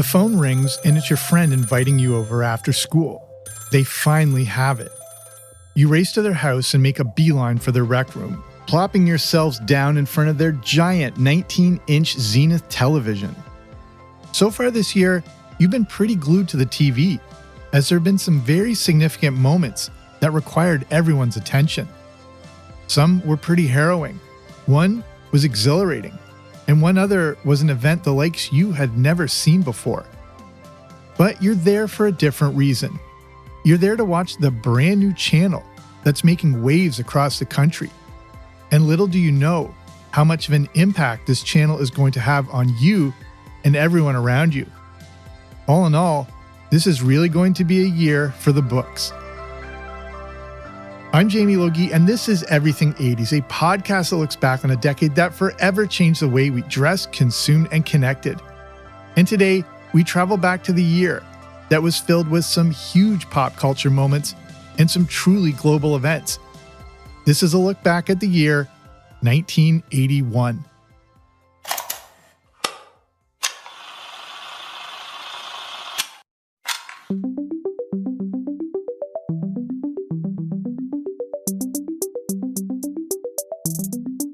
phone rings and it's your friend inviting you over after school. They finally have it. You race to their house and make a beeline for their rec room, plopping yourselves down in front of their giant 19-inch Zenith television. So far this year, you've been pretty glued to the TV, as there have been some very significant moments that required everyone's attention. Some were pretty harrowing, one was exhilarating, and one other was an event the likes you had never seen before. But you're there for a different reason. You're there to watch the brand new channel that's making waves across the country. And little do you know how much of an impact this channel is going to have on you and everyone around you. All in all, this is really going to be a year for the books. I'm Jamie Logie, and this is Everything 80s, a podcast that looks back on a decade that forever changed the way we dressed, consumed, and connected. And today, we travel back to the year that was filled with some huge pop culture moments and some truly global events. This is a look back at the year 1981.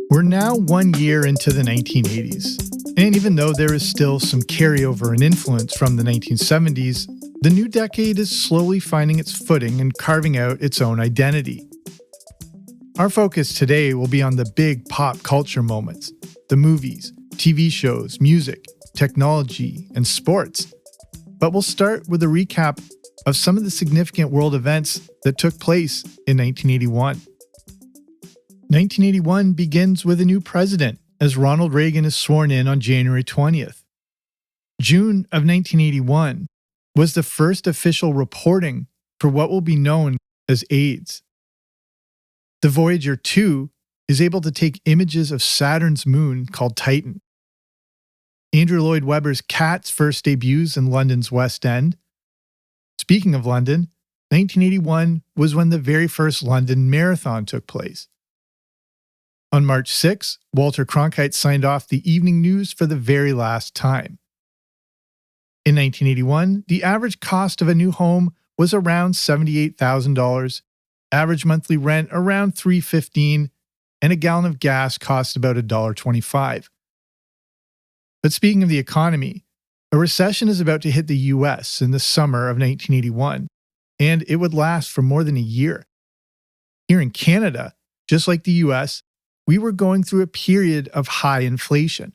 We're now 1 year into the 1980s, and even though there is still some carryover and influence from the 1970s, the new decade is slowly finding its footing and carving out its own identity. Our focus today will be on the big pop culture moments, the movies, TV shows, music, technology, and sports. But we'll start with a recap of some of the significant world events that took place in 1981. 1981 begins with a new president, as Ronald Reagan is sworn in on January 20th. June of 1981 was the first official reporting for what will be known as AIDS. The Voyager 2 is able to take images of Saturn's moon called Titan. Andrew Lloyd Webber's Cats first debuts in London's West End. Speaking of London, 1981 was when the very first London Marathon took place. On March 6, Walter Cronkite signed off the evening news for the very last time. In 1981, the average cost of a new home was around $78,000, average monthly rent around $315, and a gallon of gas cost about $1.25. But speaking of the economy, a recession is about to hit the US in the summer of 1981, and it would last for more than a year. Here in Canada, just like the US, we were going through a period of high inflation.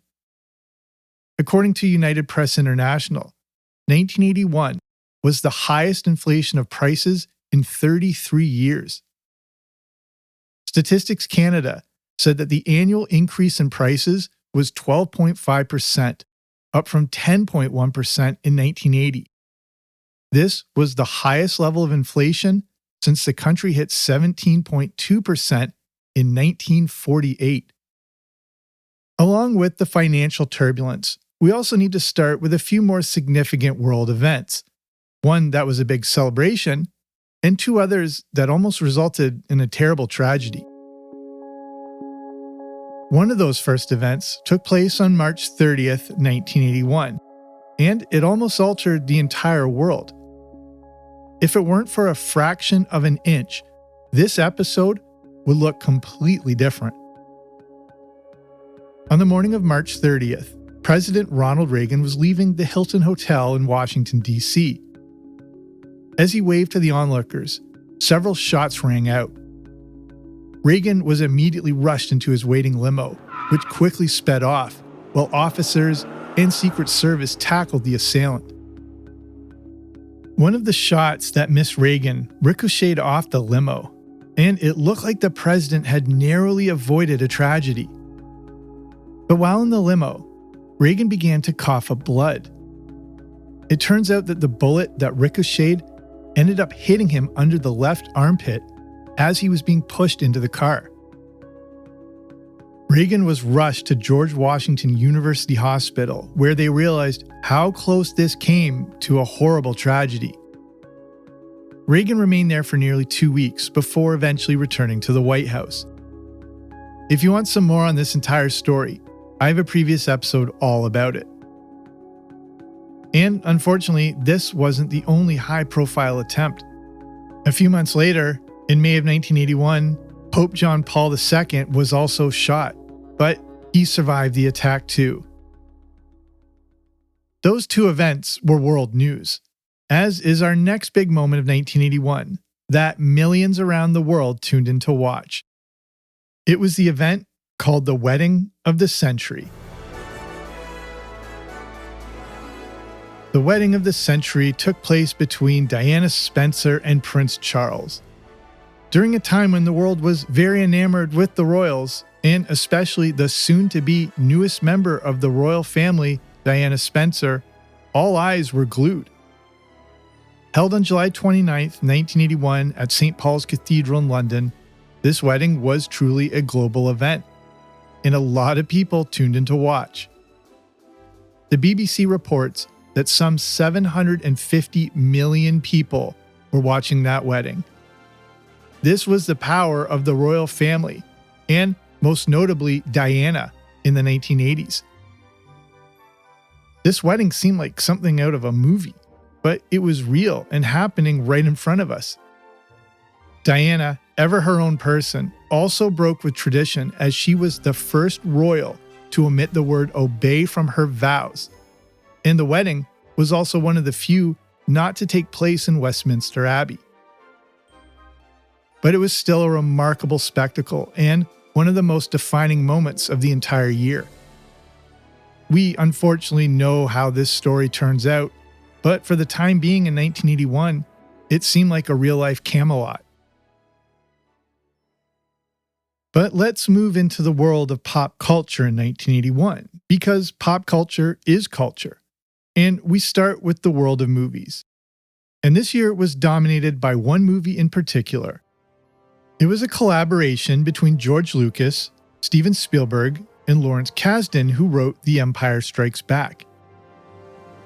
According to United Press International, 1981 was the highest inflation of prices in 33 years. Statistics Canada said that the annual increase in prices was 12.5%, up from 10.1% in 1980. This was the highest level of inflation since the country hit 17.2% in 1948. Along with the financial turbulence, we also need to start with a few more significant world events. One that was a big celebration, and two others that almost resulted in a terrible tragedy. One of those first events took place on March 30th, 1981, and it almost altered the entire world. If it weren't for a fraction of an inch, this episode would look completely different. On the morning of March 30th, President Ronald Reagan was leaving the Hilton Hotel in Washington, D.C. As he waved to the onlookers, several shots rang out. Reagan was immediately rushed into his waiting limo, which quickly sped off, while officers and Secret Service tackled the assailant. One of the shots that missed Reagan ricocheted off the limo, and it looked like the president had narrowly avoided a tragedy. But while in the limo, Reagan began to cough up blood. It turns out that the bullet that ricocheted ended up hitting him under the left armpit as he was being pushed into the car. Reagan was rushed to George Washington University Hospital, where they realized how close this came to a horrible tragedy. Reagan remained there for nearly 2 weeks before eventually returning to the White House. If you want some more on this entire story, I have a previous episode all about it. And unfortunately, this wasn't the only high-profile attempt. A few months later, in May of 1981, Pope John Paul II was also shot, but he survived the attack too. Those two events were world news, as is our next big moment of 1981 that millions around the world tuned in to watch. It was the event called the Wedding of the Century. The Wedding of the Century took place between Diana Spencer and Prince Charles. During a time when the world was very enamored with the royals, and especially the soon-to-be newest member of the royal family, Diana Spencer, all eyes were glued. Held on July 29, 1981 at St. Paul's Cathedral in London, this wedding was truly a global event, and a lot of people tuned in to watch. The BBC reports that some 750 million people were watching that wedding. This was the power of the royal family, and most notably Diana in the 1980s. This wedding seemed like something out of a movie, but it was real and happening right in front of us. Diana, ever her own person, also broke with tradition as she was the first royal to omit the word obey from her vows. And the wedding was also one of the few not to take place in Westminster Abbey. But it was still a remarkable spectacle and one of the most defining moments of the entire year. We unfortunately know how this story turns out, but for the time being in 1981, it seemed like a real-life Camelot. But let's move into the world of pop culture in 1981, because pop culture is culture. And we start with the world of movies. And this year was dominated by one movie in particular. It was a collaboration between George Lucas, Steven Spielberg, and Lawrence Kasdan, who wrote The Empire Strikes Back.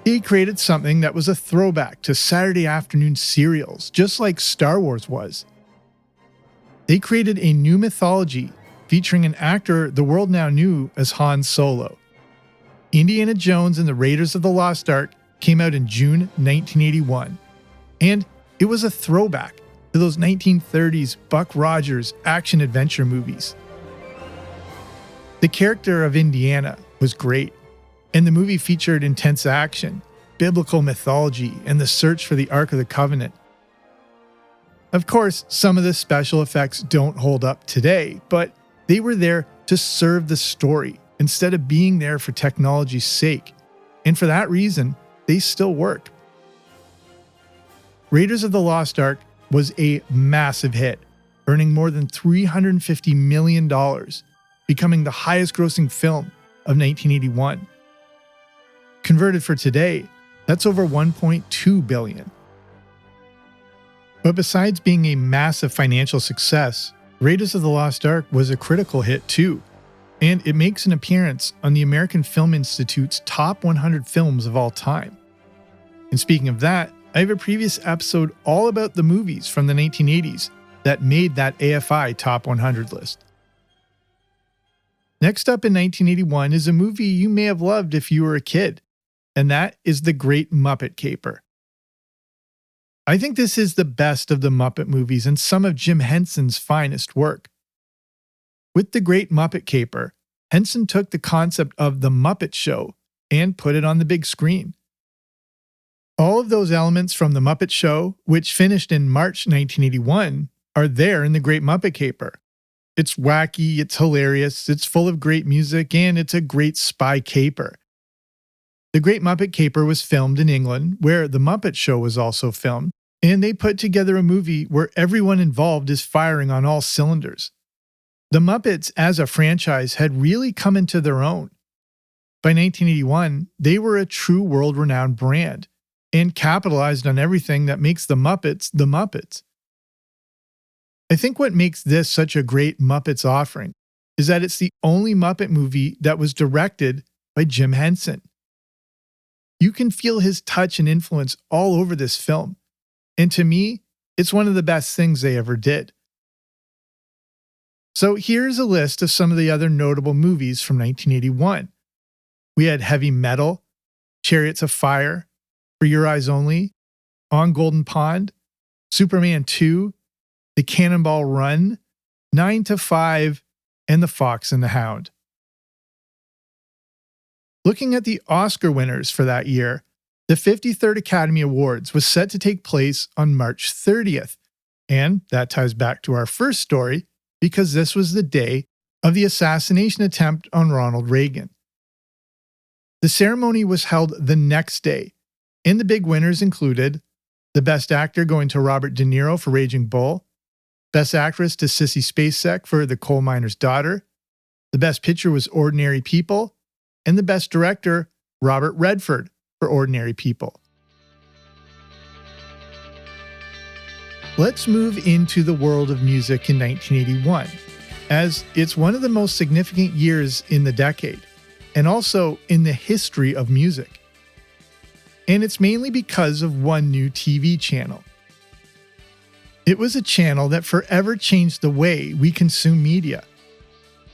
They created something that was a throwback to Saturday afternoon serials, just like Star Wars was. They created a new mythology featuring an actor the world now knew as Han Solo. Indiana Jones and the Raiders of the Lost Ark came out in June 1981, and it was a throwback to those 1930s Buck Rogers action-adventure movies. The character of Indiana was great, and the movie featured intense action, biblical mythology, and the search for the Ark of the Covenant. Of course, some of the special effects don't hold up today, but they were there to serve the story instead of being there for technology's sake, and for that reason, they still work. Raiders of the Lost Ark was a massive hit, earning more than $350 million, becoming the highest-grossing film of 1981. Converted for today, that's over $1.2 billion. But besides being a massive financial success, Raiders of the Lost Ark was a critical hit too, and it makes an appearance on the American Film Institute's top 100 films of all time. And speaking of that, I have a previous episode all about the movies from the 1980s that made that AFI top 100 list. Next up in 1981 is a movie you may have loved if you were a kid, and that is The Great Muppet Caper. I think this is the best of the Muppet movies and some of Jim Henson's finest work. With The Great Muppet Caper, Henson took the concept of The Muppet Show and put it on the big screen. All of those elements from The Muppet Show, which finished in March 1981, are there in The Great Muppet Caper. It's wacky, it's hilarious, it's full of great music, and it's a great spy caper. The Great Muppet Caper was filmed in England, where The Muppet Show was also filmed, and they put together a movie where everyone involved is firing on all cylinders. The Muppets as a franchise had really come into their own. By 1981, they were a true world-renowned brand, and capitalized on everything that makes the Muppets the Muppets. I think what makes this such a great Muppets offering is that it's the only Muppet movie that was directed by Jim Henson. You can feel his touch and influence all over this film, and to me, it's one of the best things they ever did. So here's a list of some of the other notable movies from 1981. We had Heavy Metal, Chariots of Fire, For Your Eyes Only, On Golden Pond, Superman 2, The Cannonball Run, 9 to 5, and The Fox and the Hound. Looking at the Oscar winners for that year, the 53rd Academy Awards was set to take place on March 30th, and that ties back to our first story because this was the day of the assassination attempt on Ronald Reagan. The ceremony was held the next day, and the big winners included the Best Actor going to Robert De Niro for Raging Bull, Best Actress to Sissy Spacek for The Coal Miner's Daughter, the Best Picture was Ordinary People, and the Best Director, Robert Redford for Ordinary People. Let's move into the world of music in 1981, as it's one of the most significant years in the decade, and also in the history of music. And it's mainly because of one new TV channel. It was a channel that forever changed the way we consume media.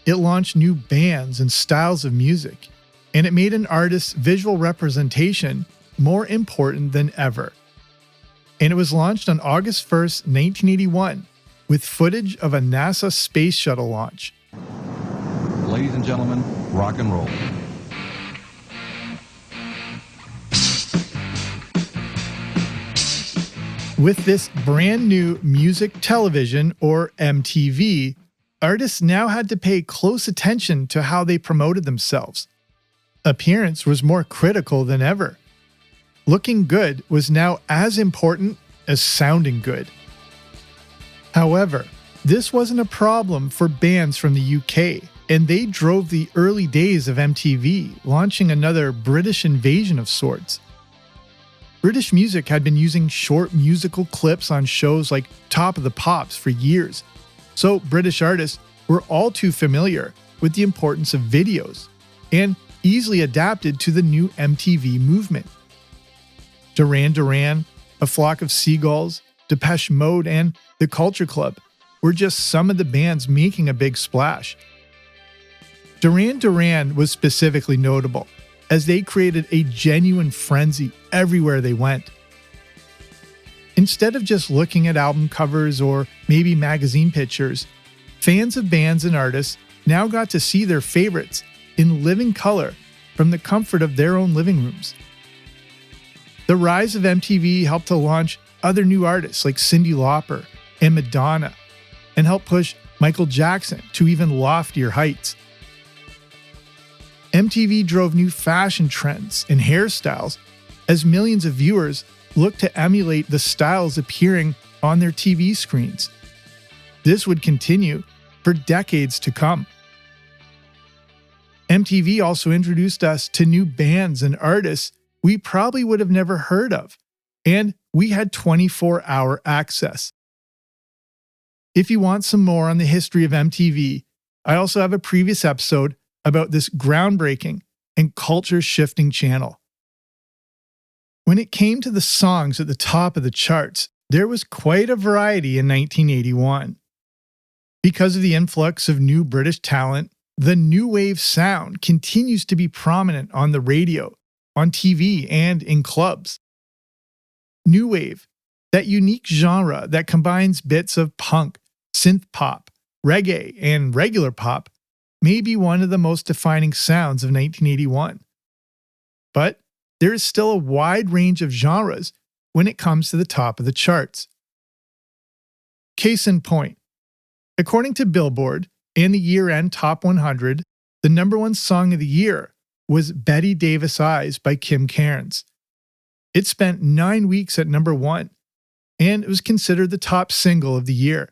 It launched new bands and styles of music, and it made an artist's visual representation more important than ever. And it was launched on August 1st, 1981, with footage of a NASA space shuttle launch. Ladies and gentlemen, rock and roll. With this brand new music television, or MTV, artists now had to pay close attention to how they promoted themselves. Appearance was more critical than ever. Looking good was now as important as sounding good. However, this wasn't a problem for bands from the UK, and they drove the early days of MTV, launching another British invasion of sorts. British music had been using short musical clips on shows like Top of the Pops for years, so British artists were all too familiar with the importance of videos, and easily adapted to the new MTV movement. Duran Duran, A Flock of Seagulls, Depeche Mode, and The Culture Club were just some of the bands making a big splash. Duran Duran was specifically notable, as they created a genuine frenzy everywhere they went. Instead of just looking at album covers or maybe magazine pictures, fans of bands and artists now got to see their favorites in living color from the comfort of their own living rooms. The rise of MTV helped to launch other new artists like Cyndi Lauper and Madonna, and helped push Michael Jackson to even loftier heights. MTV drove new fashion trends and hairstyles as millions of viewers looked to emulate the styles appearing on their TV screens. This would continue for decades to come. MTV also introduced us to new bands and artists we probably would have never heard of, and we had 24-hour access. If you want some more on the history of MTV, I also have a previous episode about this groundbreaking and culture-shifting channel. When it came to the songs at the top of the charts, there was quite a variety in 1981. Because of the influx of new British talent, the new wave sound continues to be prominent on the radio, on TV, and in clubs. New wave, that unique genre that combines bits of punk, synth pop, reggae, and regular pop, may be one of the most defining sounds of 1981. But there is still a wide range of genres when it comes to the top of the charts. Case in point, according to Billboard and the year-end Top 100, the number one song of the year was Betty Davis Eyes by Kim Carnes. It spent 9 weeks at number one, and it was considered the top single of the year.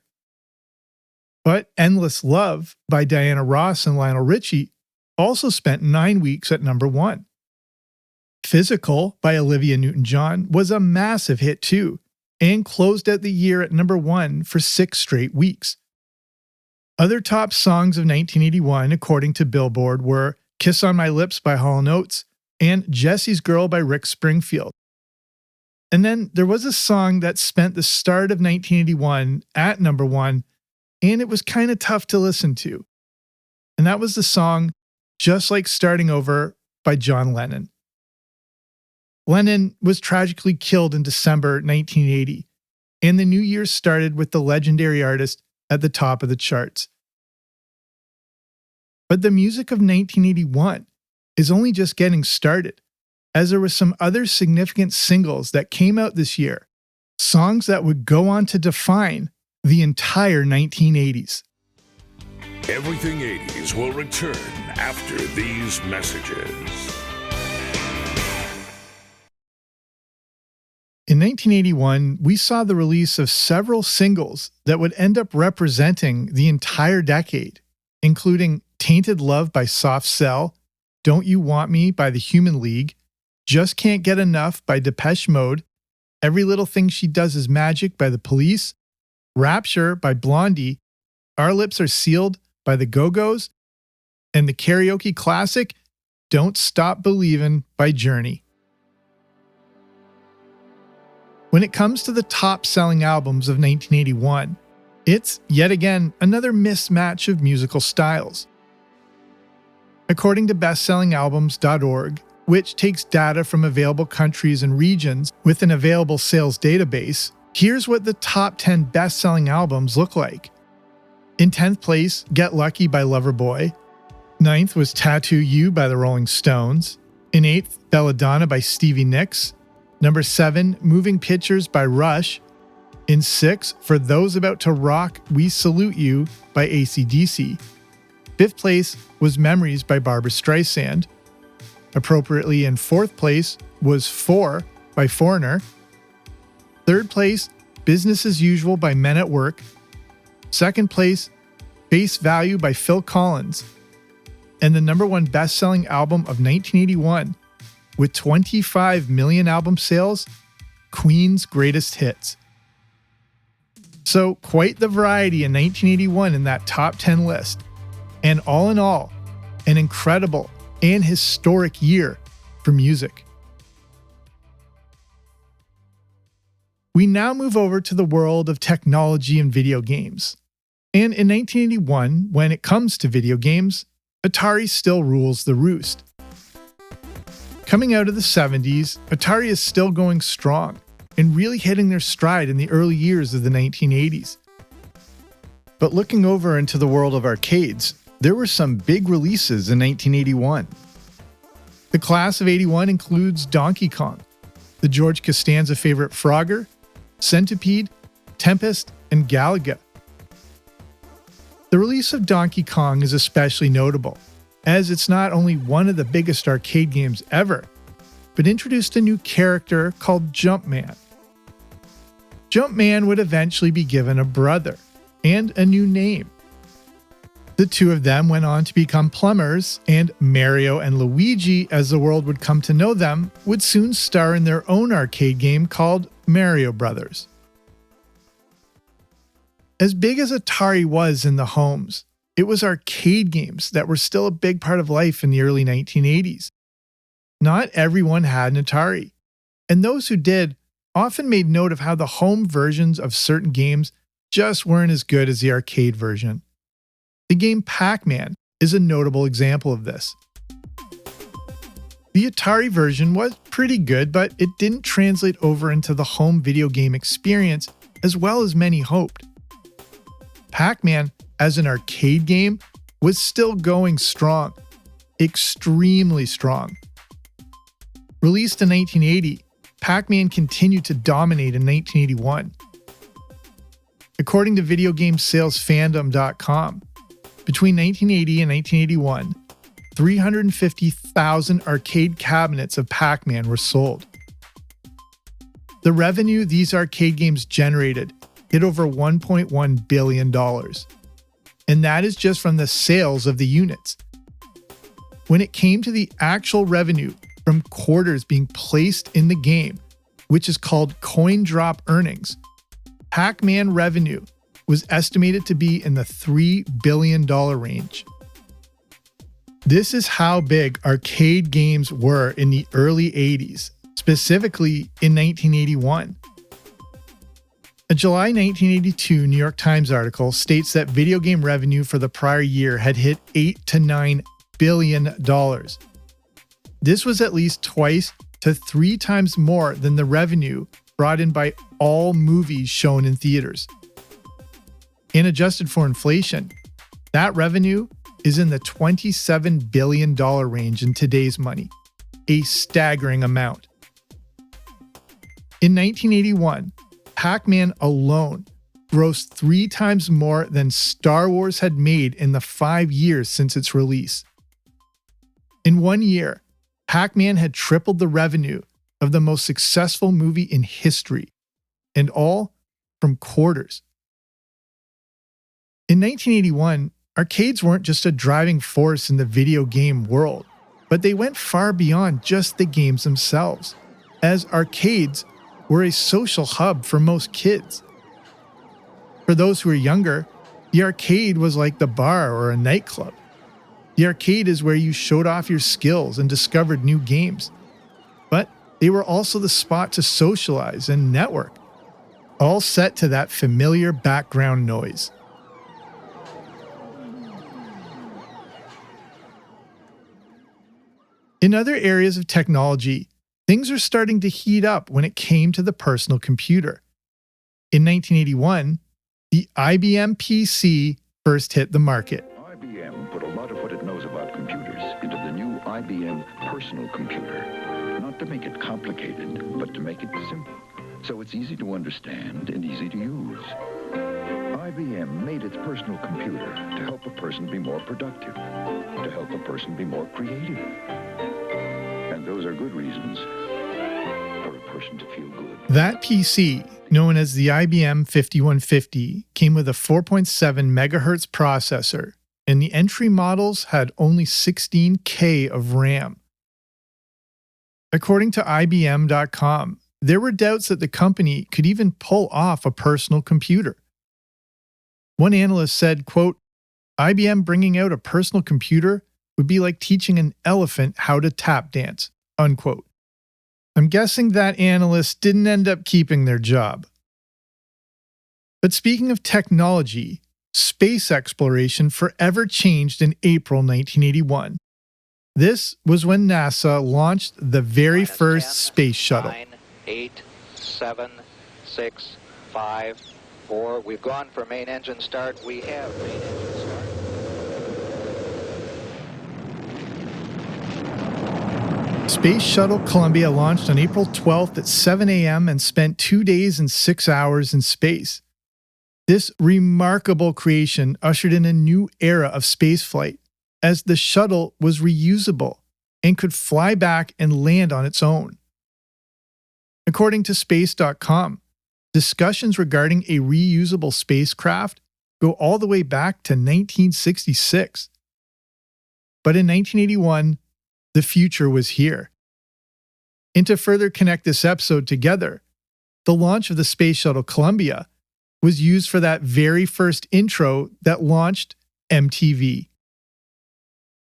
But Endless Love by Diana Ross and Lionel Richie also spent 9 weeks at number one. Physical by Olivia Newton-John was a massive hit too, and closed out the year at number one for 6 straight weeks. Other top songs of 1981, according to Billboard, were Kiss on My Lips by Hall & Oates and Jesse's Girl by Rick Springfield. And then there was a song that spent the start of 1981 at number one, and it was kind of tough to listen to. And that was the song Just Like Starting Over by John Lennon. Lennon was tragically killed in December 1980, and the new year started with the legendary artist at the top of the charts. But the music of 1981 is only just getting started, as there were some other significant singles that came out this year, songs that would go on to define the entire 1980s. Everything 80s will return after these messages. In 1981, we saw the release of several singles that would end up representing the entire decade, including Tainted Love by Soft Cell, Don't You Want Me by the Human League, Just Can't Get Enough by Depeche Mode, Every Little Thing She Does Is Magic by The Police, Rapture by Blondie, Our Lips Are Sealed by the Go-Go's, and the karaoke classic Don't Stop Believin' by Journey. When it comes to the top-selling albums of 1981, it's, yet again, another mismatch of musical styles. According to bestsellingalbums.org, which takes data from available countries and regions with an available sales database, here's what the top 10 best-selling albums look like. In 10th place, Get Lucky by Loverboy. 9th was Tattoo You by the Rolling Stones. In 8th, Belladonna by Stevie Nicks. Number 7, Moving Pictures by Rush. In 6th, For Those About to Rock, We Salute You by AC/DC. 5th place was Memories by Barbra Streisand. Appropriately in 4th place was 4 by Foreigner. 3rd place, Business as Usual by Men at Work. 2nd place, Face Value by Phil Collins. And the number 1 best-selling album of 1981, with 25 million album sales, Queen's Greatest Hits. So quite the variety in 1981 in that top 10 list. And all in all, an incredible and historic year for music. We now move over to the world of technology and video games. And in 1981, when it comes to video games, Atari still rules the roost. Coming out of the 70s, Atari is still going strong and really hitting their stride in the early years of the 1980s. But looking over into the world of arcades, there were some big releases in 1981. The class of 81 includes Donkey Kong, the George Costanza favorite Frogger, Centipede, Tempest, and Galaga. The release of Donkey Kong is especially notable, as it's not only one of the biggest arcade games ever, but introduced a new character called Jumpman. Jumpman would eventually be given a brother and a new name. The two of them went on to become plumbers, and Mario and Luigi, as the world would come to know them, would soon star in their own arcade game called Mario Brothers. As big as Atari was in the homes, it was arcade games that were still a big part of life in the early 1980s. Not everyone had an Atari, and those who did often made note of how the home versions of certain games just weren't as good as the arcade version. The game Pac-Man is a notable example of this. The Atari version was pretty good, but it didn't translate over into the home video game experience as well as many hoped. Pac-Man, as an arcade game, was still going strong, extremely strong. Released in 1980, Pac-Man continued to dominate in 1981. According to videogamesalesfandom.com, between 1980 and 1981, 350,000 arcade cabinets of Pac-Man were sold. The revenue these arcade games generated hit over $1.1 billion. And that is just from the sales of the units. When it came to the actual revenue from quarters being placed in the game, which is called coin drop earnings, Pac-Man revenue was estimated to be in the $3 billion range. This is how big arcade games were in the early 80s, specifically in 1981. A July 1982 New York Times article states that video game revenue for the prior year had hit $8 to $9 billion. This was at least twice to 3 times more than the revenue brought in by all movies shown in theaters. And adjusted for inflation, that revenue is in the $27 billion range in today's money, a staggering amount. In 1981, Pac-Man alone grossed 3 times more than Star Wars had made in the 5 years since its release. In 1 year, Pac-Man had tripled the revenue of the most successful movie in history, and all from quarters. In 1981, arcades weren't just a driving force in the video game world, but they went far beyond just the games themselves, as arcades were a social hub for most kids. For those who are younger, the arcade was like the bar or a nightclub. The arcade is where you showed off your skills and discovered new games. But they were also the spot to socialize and network, all set to that familiar background noise. In other areas of technology, things are starting to heat up when it came to the personal computer. In 1981, the IBM PC first hit the market. IBM put a lot of what it knows about computers into the new IBM personal computer. Not to make it complicated, but to make it simple, so it's easy to understand and easy to use. IBM made its personal computer to help a person be more productive, to help a person be more creative. And those are good reasons for a person to feel good. That PC, known as the IBM 5150, came with a 4.7 megahertz processor, and the entry models had only 16K of RAM. According to IBM.com, there were doubts that the company could even pull off a personal computer. One analyst said, quote, IBM bringing out a personal computer would be like teaching an elephant how to tap dance, unquote. I'm guessing that analysts didn't end up keeping their job. But speaking of technology, space exploration forever changed in April 1981. This was when NASA launched the very first 10, space shuttle. 9, 8, 7, 6, 5, 4. We've gone for main engine start. We have main engine start. Space Shuttle Columbia launched on April 12th at 7 a.m. and spent 2 days and 6 hours in space. This remarkable creation ushered in a new era of spaceflight, as the shuttle was reusable and could fly back and land on its own. According to Space.com, discussions regarding a reusable spacecraft go all the way back to 1966. But in 1981, the future was here. And to further connect this episode together, the launch of the Space Shuttle Columbia was used for that very first intro that launched MTV.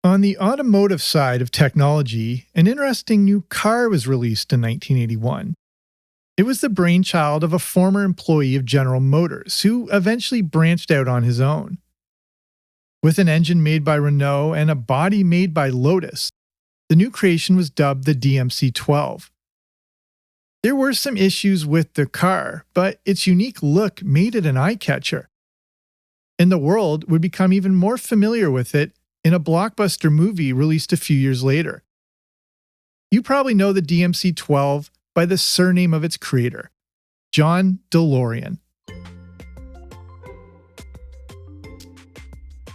On the automotive side of technology, an interesting new car was released in 1981. It was the brainchild of a former employee of General Motors, who eventually branched out on his own. With an engine made by Renault and a body made by Lotus, the new creation was dubbed the DMC-12. There were some issues with the car, but its unique look made it an eye-catcher. And the world would become even more familiar with it in a blockbuster movie released a few years later. You probably know the DMC-12 by the surname of its creator, John DeLorean.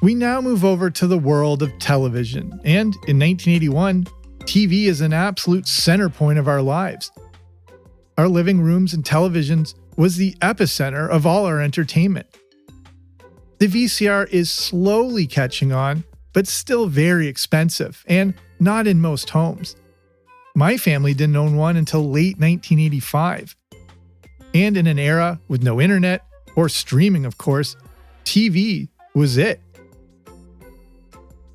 We now move over to the world of television, and in 1981, TV is an absolute center point of our lives. Our living rooms and televisions was the epicenter of all our entertainment. The VCR is slowly catching on, but still very expensive, and not in most homes. My family didn't own one until late 1985. And in an era with no internet, or streaming of course, TV was it.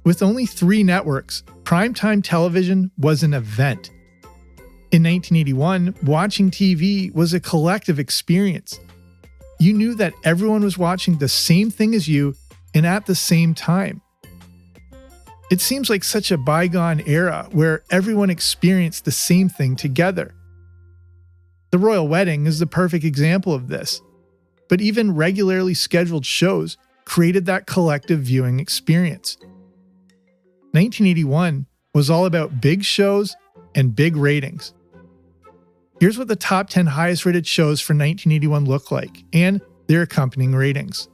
With only 3 networks, primetime television was an event. In 1981, watching TV was a collective experience. You knew that everyone was watching the same thing as you and at the same time. It seems like such a bygone era where everyone experienced the same thing together. The royal wedding is the perfect example of this, but even regularly scheduled shows created that collective viewing experience. 1981 was all about big shows and big ratings. Here's what the top 10 highest rated shows for 1981 look like, and their accompanying ratings.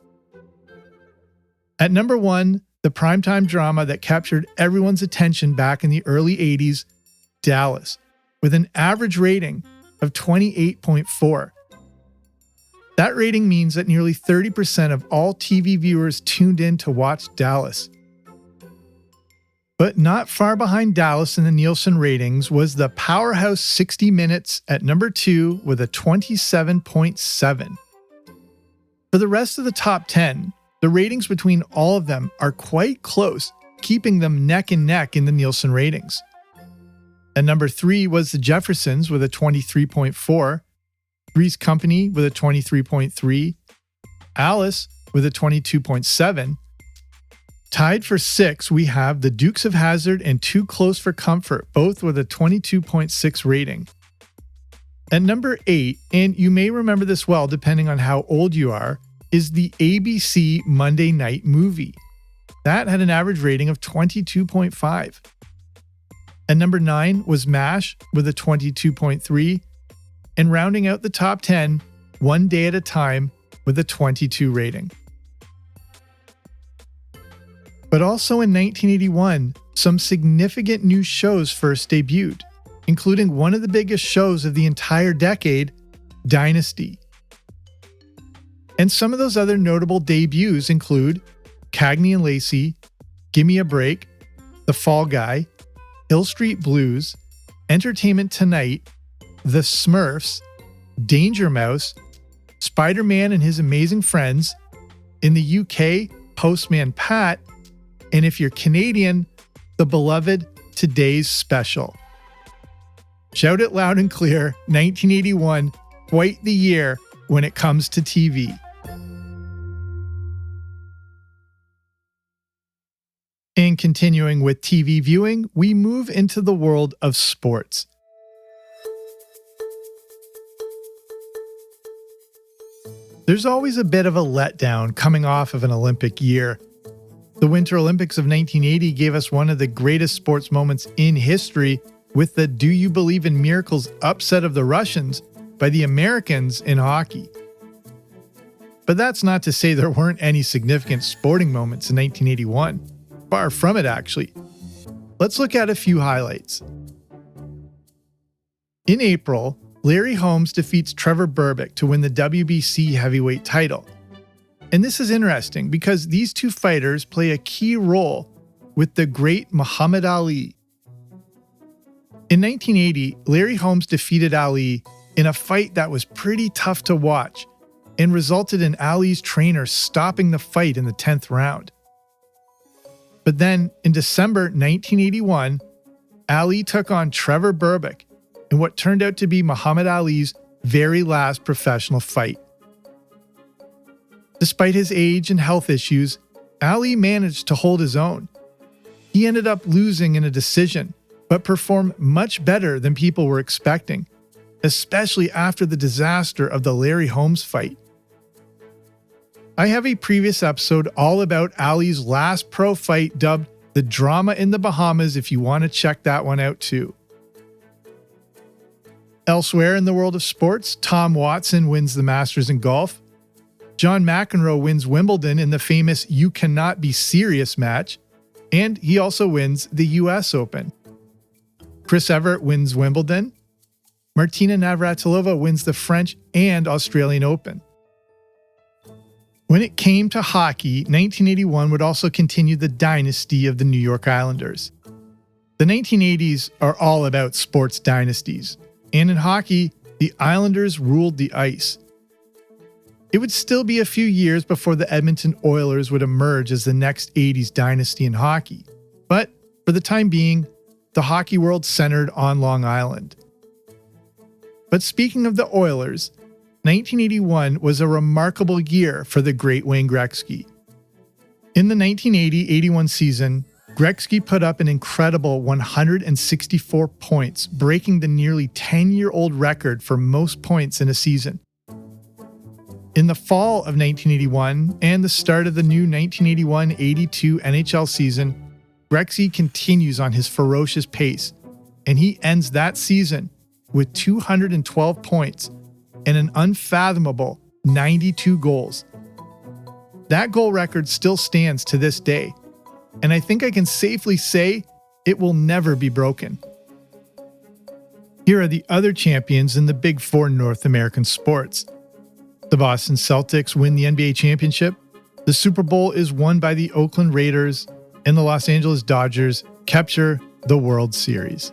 At number 1, the primetime drama that captured everyone's attention back in the early 80s, Dallas, with an average rating of 28.4. That rating means that nearly 30% of all TV viewers tuned in to watch Dallas. But not far behind Dallas in the Nielsen ratings was the powerhouse 60 Minutes at number 2 with a 27.7. For the rest of the top 10, the ratings between all of them are quite close, keeping them neck and neck in the Nielsen ratings. At number 3 was The Jeffersons with a 23.4, Three's Company with a 23.3, Alice with a 22.7. Tied for 6, we have The Dukes of Hazzard and Too Close for Comfort, both with a 22.6 rating. At number 8, and you may remember this well depending on how old you are, is the ABC Monday Night Movie. That had an average rating of 22.5. At number 9 was MASH with a 22.3, and rounding out the top 10, One Day at a Time with a 22 rating. But also in 1981, some significant new shows first debuted, including one of the biggest shows of the entire decade, Dynasty. And some of those other notable debuts include Cagney and Lacey, Gimme a Break, The Fall Guy, Hill Street Blues, Entertainment Tonight, The Smurfs, Danger Mouse, Spider-Man and His Amazing Friends, in the UK, Postman Pat, and if you're Canadian, the beloved Today's Special. Shout it loud and clear, 1981, quite the year when it comes to TV. And continuing with TV viewing, we move into the world of sports. There's always a bit of a letdown coming off of an Olympic year. The Winter Olympics of 1980 gave us one of the greatest sports moments in history with the Do You Believe in Miracles upset of the Russians by the Americans in hockey. But that's not to say there weren't any significant sporting moments in 1981. Far from it, actually. Let's look at a few highlights. In April, Larry Holmes defeats Trevor Berbick to win the WBC heavyweight title. And this is interesting because these two fighters play a key role with the great Muhammad Ali. In 1980, Larry Holmes defeated Ali in a fight that was pretty tough to watch and resulted in Ali's trainer stopping the fight in the 10th round. But then, in December 1981, Ali took on Trevor Berbick in what turned out to be Muhammad Ali's very last professional fight. Despite his age and health issues, Ali managed to hold his own. He ended up losing in a decision, but performed much better than people were expecting, especially after the disaster of the Larry Holmes fight. I have a previous episode all about Ali's last pro fight dubbed The Drama in the Bahamas if you want to check that one out too. Elsewhere in the world of sports, Tom Watson wins the Masters in golf. John McEnroe wins Wimbledon in the famous You Cannot Be Serious match, and he also wins the US Open. Chris Evert wins Wimbledon. Martina Navratilova wins the French and Australian Open. When it came to hockey, 1981 would also continue the dynasty of the New York Islanders. The 1980s are all about sports dynasties, and in hockey, the Islanders ruled the ice. It would still be a few years before the Edmonton Oilers would emerge as the next 80s dynasty in hockey, but for the time being, the hockey world centered on Long Island. But speaking of the Oilers, 1981 was a remarkable year for the great Wayne Gretzky. In the 1980-81 season, Gretzky put up an incredible 164 points, breaking the nearly 10-year-old record for most points in a season. In the fall of 1981 and the start of the new 1981-82 NHL season, Gretzky continues on his ferocious pace, and he ends that season with 212 points and an unfathomable 92 goals. That goal record still stands to this day, and I think I can safely say it will never be broken. Here are the other champions in the Big Four North American sports. The Boston Celtics win the NBA championship, the Super Bowl is won by the Oakland Raiders, and the Los Angeles Dodgers capture the World Series.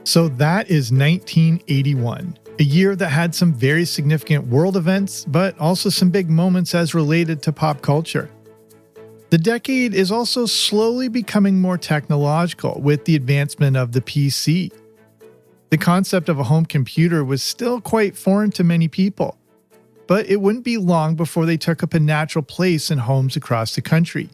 So that is 1981, a year that had some very significant world events, but also some big moments as related to pop culture. The decade is also slowly becoming more technological with the advancement of the PC. The concept of a home computer was still quite foreign to many people, but it wouldn't be long before they took up a natural place in homes across the country.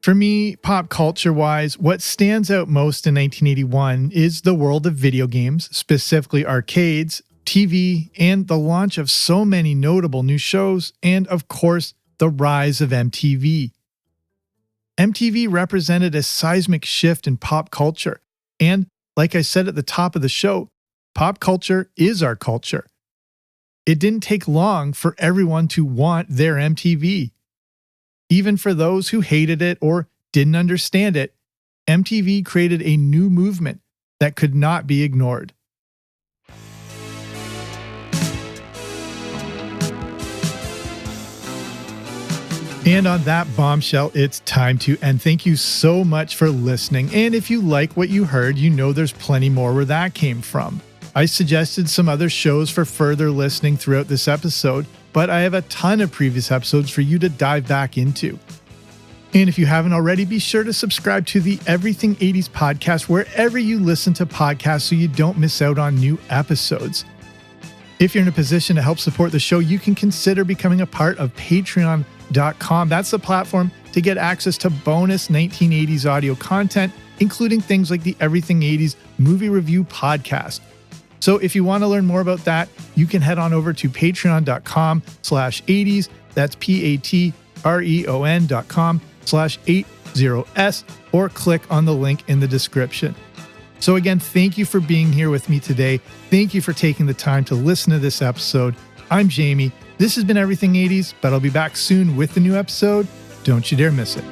For me, pop culture-wise, what stands out most in 1981 is the world of video games, specifically arcades, TV, and the launch of so many notable new shows, and of course, the rise of MTV. MTV represented a seismic shift in pop culture, and like I said at the top of the show, pop culture is our culture. It didn't take long for everyone to want their MTV. Even for those who hated it or didn't understand it, MTV created a new movement that could not be ignored. And on that bombshell, it's time to end. Thank you so much for listening. And if you like what you heard, you know there's plenty more where that came from. I suggested some other shows for further listening throughout this episode, but I have a ton of previous episodes for you to dive back into. And if you haven't already, be sure to subscribe to the Everything 80s podcast wherever you listen to podcasts so you don't miss out on new episodes. If you're in a position to help support the show, you can consider becoming a part of Patreon.com. That's the platform to get access to bonus 1980s audio content, including things like the Everything 80s movie review podcast. So if you want to learn more about that, you can head on over to patreon.com/80s. That's patreon.com/80s, or click on the link in the description. So again, thank you for being here with me today. Thank you for taking the time to listen to this episode. I'm Jamie. This has been Everything 80s, but I'll be back soon with the new episode. Don't you dare miss it.